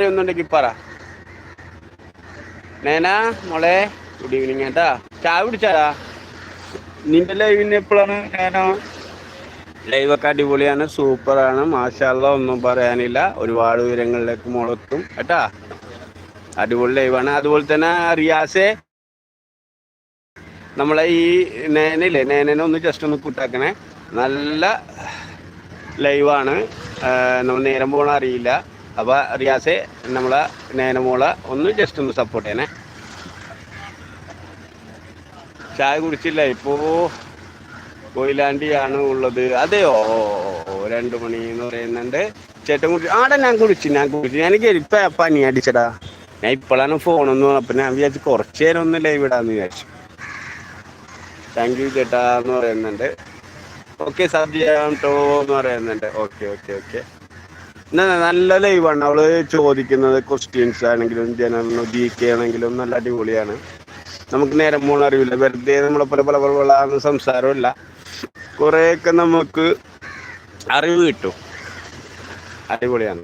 ഒന്നുണ്ടെങ്കിൽ പറ. നേന മോളെ good evening കേട്ടാ. ചായ കുടിച്ചാടാ? നിന്റെ ലൈവിന് എപ്പോഴാണ് നേനോ? ലൈവൊക്കെ അടിപൊളിയാണ്, സൂപ്പറാണ്, മാഷാള്ള, ഒന്നും പറയാനില്ല. ഒരുപാട് വിവരങ്ങളിലേക്ക് മോളെത്തും കേട്ടാ. അടിപൊളി ലൈവാണ്. അതുപോലെ തന്നെ റിയാസെ, നമ്മളെ ഈ നേനയില്ലേ, നേനെ ഒന്ന് ജസ്റ്റ് ഒന്ന് കൂട്ടാക്കണേ. നല്ല ലൈവാണ്, നമ്മൾ നേരം പോകണ അറിയില്ല. അപ്പോൾ റിയാസെ, നമ്മളെ നേനമോളെ ഒന്ന് ജസ്റ്റ് ഒന്ന് സപ്പോർട്ട് ചെയ്യണേ. ചായ കുടിച്ചില്ല, ഇപ്പോൾ കൊയിലാണ്ടിയാണ് ഉള്ളത്. അതെയോ, 2 മണി എന്ന് പറയുന്നുണ്ട്. ചേട്ടൻ കുടിച്ചു? ആടെ ഞാൻ കുടിച്ചു. എനിക്ക് ഇപ്പം പനി അടിച്ചടാ. ഞാൻ ഇപ്പോഴാണ് ഫോണൊന്ന്, അപ്പം ഞാൻ വിചാരിച്ചു കുറച്ച് നേരം ഒന്ന് ലൈവ് ഇടാന്ന് വിചാരിച്ചു. താങ്ക് യു ചേട്ടാ എന്ന് പറയുന്നുണ്ട്. ഓക്കെ സബ് ചെയ്യാം കേട്ടോ എന്ന് പറയുന്നുണ്ട്. Okay okay okay. നല്ല ലൈവാണ്. അവള് ചോദിക്കുന്നത് ക്വസ്റ്റ്യൻസ് ആണെങ്കിലും ജനറൽ GK ആണെങ്കിലും നല്ല അടിപൊളിയാണ്. നമുക്ക് നേരം പോകണ അറിയില്ല. വെറുതെ നമ്മളെ പോലെ പല പല സംസാരമില്ല, കുറേയൊക്കെ നമുക്ക് അറിവ് കിട്ടും. അടിപൊളിയാണ്.